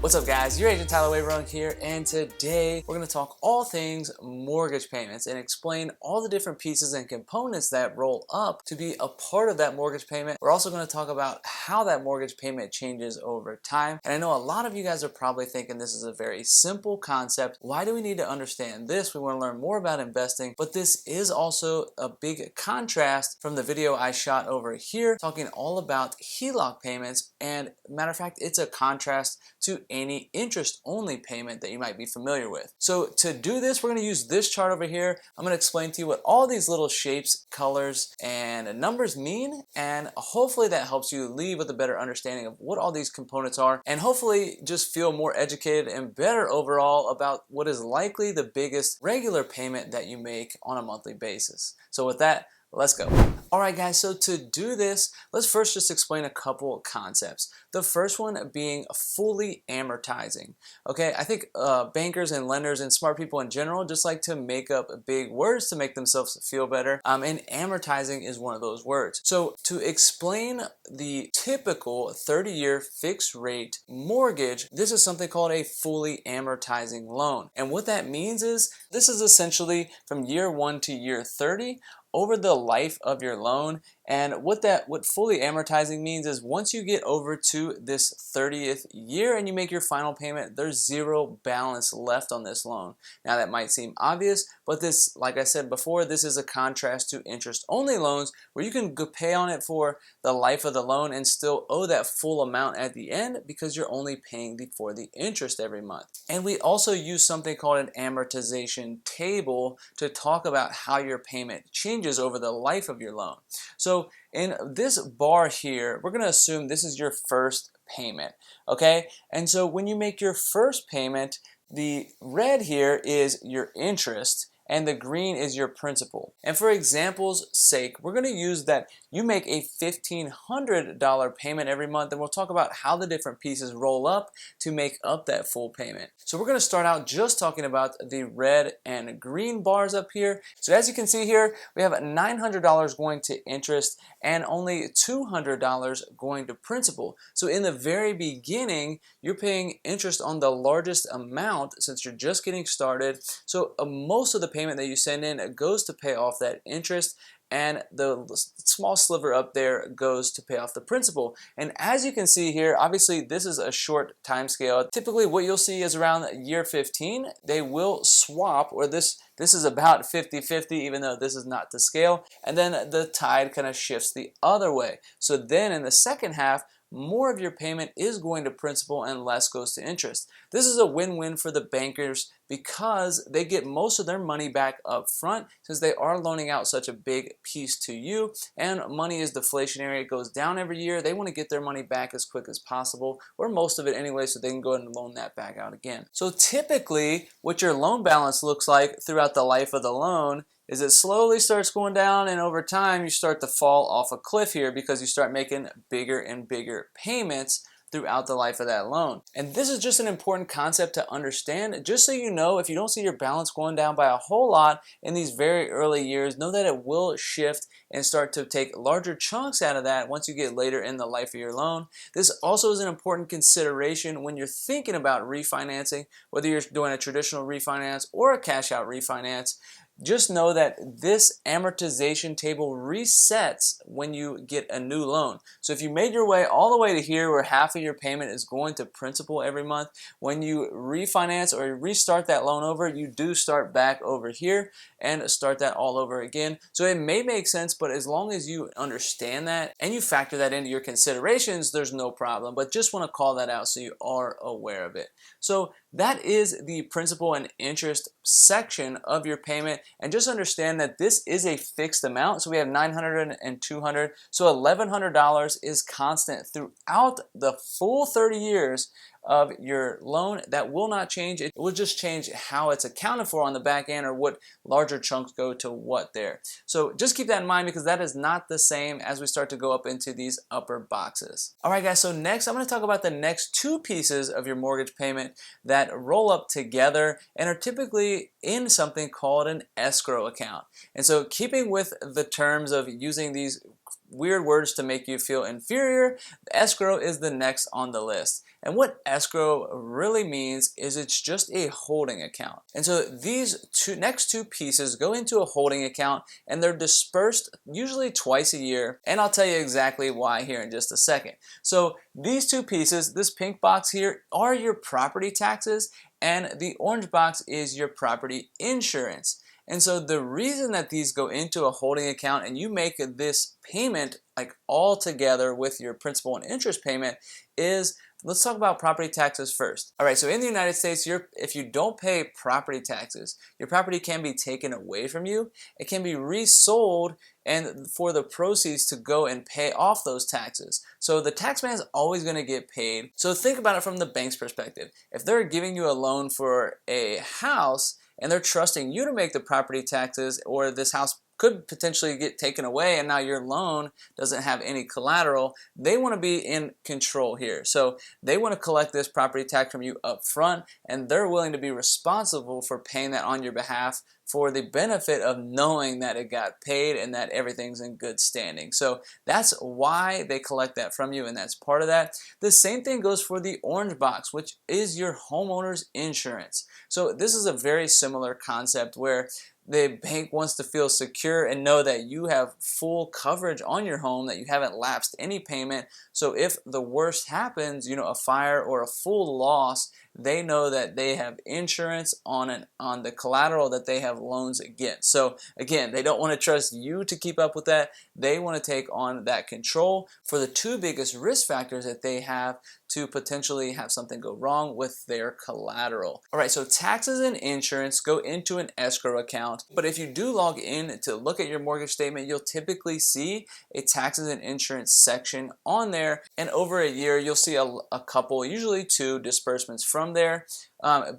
What's up guys, your agent Tyler Waverung here, and today we're going to talk all things mortgage payments and explain all the different pieces and components that roll up to be a part of that mortgage payment. We're also going to talk about how that mortgage payment changes over time. And I know a lot of you guys are probably thinking this is a very simple concept. Why do we need to understand this? We want to learn more about investing, but this is also a big contrast from the video I shot over here talking all about HELOC payments, and matter of fact, it's a contrast to any interest-only payment that you might be familiar with. So to do this, we're going to use this chart over here. I'm going to explain to you what all these little shapes, colors, and numbers mean, and hopefully that helps you leave with a better understanding of what all these components are, and hopefully just feel more educated and better overall about what is likely the biggest regular payment that you make on a monthly basis. So with that, let's go. Alright guys, so to do this, let's first just explain a couple concepts. The first one being fully amortizing. Okay, I think bankers and lenders and smart people in general just like to make up big words to make themselves feel better, and amortizing is one of those words. So to explain the typical 30-year fixed rate mortgage, this is something called a fully amortizing loan. And what that means is this is essentially from year 1 to year 30 over the life of your loan. And what fully amortizing means is once you get over to this 30th year and you make your final payment, there's zero balance left on this loan. Now that might seem obvious, but this, like I said before, this is a contrast to interest-only loans where you can go pay on it for the life of the loan and still owe that full amount at the end because you're only paying for the interest every month. And we also use something called an amortization table to talk about how your payment changes over the life of your loan. So in this bar here, we're going to assume this is your first payment, okay? And so when you make your first payment, the red here is your interest and the green is your principal. And for example's sake, we're going to use that you make a $1,500 payment every month, and we'll talk about how the different pieces roll up to make up that full payment. So we're going to start out just talking about the red and green bars up here. So as you can see here, we have $900 going to interest and only $200 going to principal. So in the very beginning, you're paying interest on the largest amount since you're just getting started. So most of the payment that you send in goes to pay off that interest, and the small sliver up there goes to pay off the principal. And as you can see here, obviously this is a short time scale. Typically what you'll see is around year 15 they will swap, or this is about 50-50, even though this is not to scale, and then the tide kind of shifts the other way. So then in the second half, more of your payment is going to principal and less goes to interest. This is a win-win for the bankers because they get most of their money back up front since they are loaning out such a big piece to you, and money is deflationary. It goes down every year. They want to get their money back as quick as possible, or most of it anyway, so they can go ahead and loan that back out again. So typically what your loan balance looks like throughout the life of the loan is it slowly starts going down, and over time you start to fall off a cliff here because you start making bigger and bigger payments throughout the life of that loan. And this is just an important concept to understand. Just so you know, if you don't see your balance going down by a whole lot in these very early years, know that it will shift and start to take larger chunks out of that once you get later in the life of your loan. This also is an important consideration when you're thinking about refinancing, whether you're doing a traditional refinance or a cash out refinance. Just know that this amortization table resets when you get a new loan. So if you made your way all the way to here where half of your payment is going to principal every month, when you refinance or restart that loan over, you do start back over here and start that all over again. So it may make sense, but as long as you understand that and you factor that into your considerations, there's no problem. But just want to call that out so you are aware of it. So that is the principal and interest section of your payment. And just understand that this is a fixed amount. So we have $900 and $200. So $1,100 is constant throughout the full 30 years of your loan. That will not change. It will just change how it's accounted for on the back end, or what larger chunks go to what there. So just keep that in mind because that is not the same as we start to go up into these upper boxes. All right guys, so next I'm going to talk about the next two pieces of your mortgage payment that roll up together and are typically in something called an escrow account. And so keeping with the terms of using these weird words to make you feel inferior, the escrow is the next on the list. And what escrow really means is it's just a holding account. And so these next two pieces go into a holding account, and they're dispersed usually twice a year. And I'll tell you exactly why here in just a second. So these two pieces, this pink box here, are your property taxes, and the orange box is your property insurance. And so the reason that these go into a holding account and you make this payment like all together with your principal and interest payment is, let's talk about property taxes first. All right, so in the United States, if you don't pay property taxes, your property can be taken away from you. It can be resold and for the proceeds to go and pay off those taxes. So the tax man is always going to get paid. So think about it from the bank's perspective. If they're giving you a loan for a house and they're trusting you to make the property taxes, or this house could potentially get taken away and now your loan doesn't have any collateral, they want to be in control here. So they want to collect this property tax from you up front, and they're willing to be responsible for paying that on your behalf for the benefit of knowing that it got paid and that everything's in good standing. So that's why they collect that from you, and that's part of that. The same thing goes for the orange box, which is your homeowner's insurance. So this is a very similar concept where the bank wants to feel secure and know that you have full coverage on your home, that you haven't lapsed any payment. So if the worst happens, a fire or a full loss, they know that they have insurance on the collateral that they have loans against. So again, they don't want to trust you to keep up with that. They want to take on that control for the two biggest risk factors that they have to potentially have something go wrong with their collateral. All right, so taxes and insurance go into an escrow account, but if you do log in to look at your mortgage statement, you'll typically see a taxes and insurance section on there, and over a year you'll see a couple, usually two disbursements from there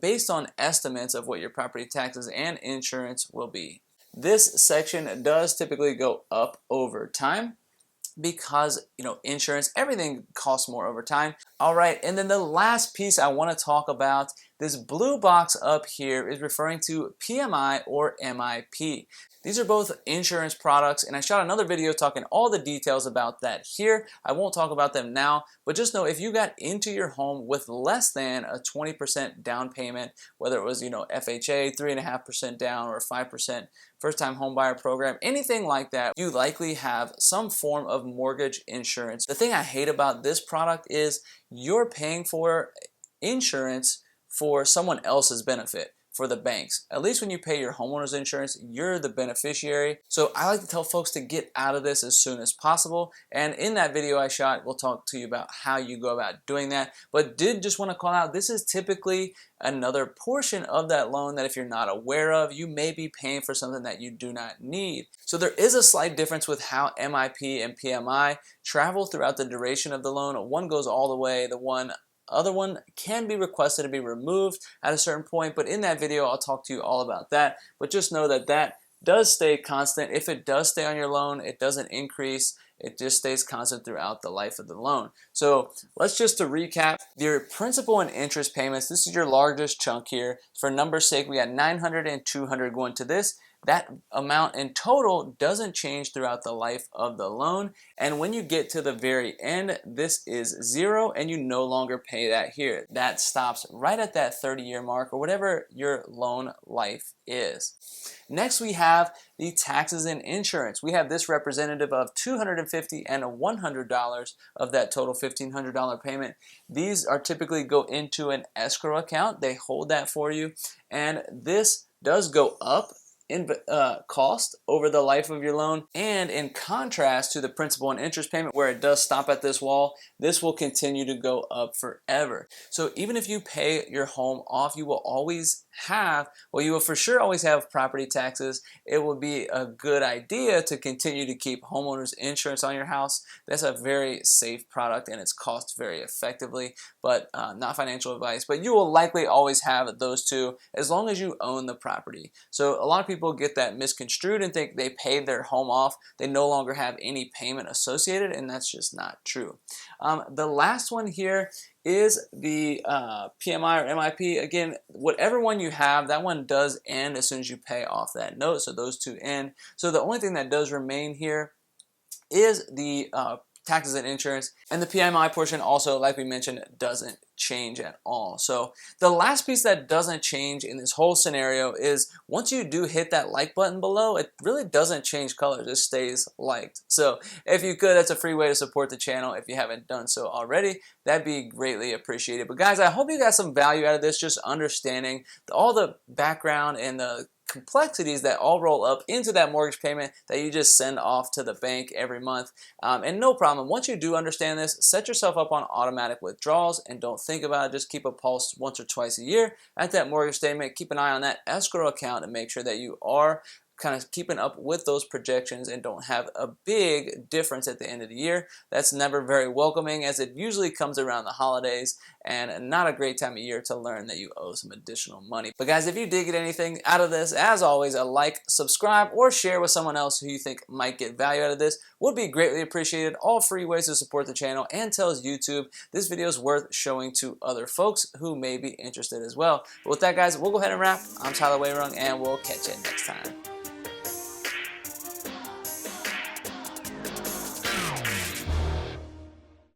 based on estimates of what your property taxes and insurance will be. This section does typically go up over time because insurance, everything costs more over time. All right, and then the last piece I want to talk about, this blue box up here, is referring to PMI or MIP. These are both insurance products, and I shot another video talking all the details about that here. I won't talk about them now, but just know if you got into your home with less than a 20% down payment, whether it was FHA 3.5% down or 5% first-time home buyer program, anything like that, you likely have some form of mortgage insurance. The thing I hate about this product is you're paying for insurance for someone else's benefit, for the banks. At least when you pay your homeowner's insurance, you're the beneficiary. So I like to tell folks to get out of this as soon as possible. And in that video I shot, we'll talk to you about how you go about doing that. But did just want to call out, this is typically another portion of that loan that if you're not aware of, you may be paying for something that you do not need. So there is a slight difference with how MIP and PMI travel throughout the duration of the loan. One goes all the way, the other one can be requested to be removed at a certain point, but in that video I'll talk to you all about that. But just know that that does stay constant. If it does stay on your loan, it doesn't increase. It just stays constant throughout the life of the loan. So let's just to recap, your principal and interest payments, this is your largest chunk here. For numbers sake, we got $900 and $200 going to this. That amount in total doesn't change throughout the life of the loan. And when you get to the very end, this is zero and you no longer pay that here. That stops right at that 30-year mark or whatever your loan life is. Next, we have the taxes and insurance. We have this representative of $250 and $100 of that total $1,500 payment. These are typically go into an escrow account. They hold that for you. And this does go up in cost over the life of your loan, and in contrast to the principal and interest payment where it does stop at this wall, this will continue to go up forever. So even if you pay your home off, you will always have, well, you will for sure always have property taxes. It would be a good idea to continue to keep homeowners insurance on your house. That's a very safe product and it's cost very effectively, but not financial advice. But you will likely always have those two as long as you own the property. So a lot of people get that misconstrued and think they paid their home off, they no longer have any payment associated, and that's just not true. The last one here is the PMI or MIP. Again, whatever one you have, that one does end as soon as you pay off that note, so those two end. So the only thing that does remain here is the taxes and insurance. And the PMI portion also, like we mentioned, doesn't change at all. So the last piece that doesn't change in this whole scenario is once you do hit that like button below, it really doesn't change colors. It stays liked. So if you could, that's a free way to support the channel if you haven't done so already. That'd be greatly appreciated. But guys, I hope you got some value out of this, just understanding all the background and the complexities that all roll up into that mortgage payment that you just send off to the bank every month. And no problem, once you do understand this, set yourself up on automatic withdrawals and don't think about it. Just keep a pulse once or twice a year at that mortgage statement. Keep an eye on that escrow account and make sure that you are kind of keeping up with those projections and don't have a big difference at the end of the year. That's never very welcoming, as it usually comes around the holidays and not a great time of year to learn that you owe some additional money. But guys, if you did get anything out of this, as always, a like, subscribe, or share with someone else who you think might get value out of this would be greatly appreciated. All free ways to support the channel and tells YouTube this video is worth showing to other folks who may be interested as well. But with that, guys, we'll go ahead and wrap. I'm Tyler Wayrung, and we'll catch you next time.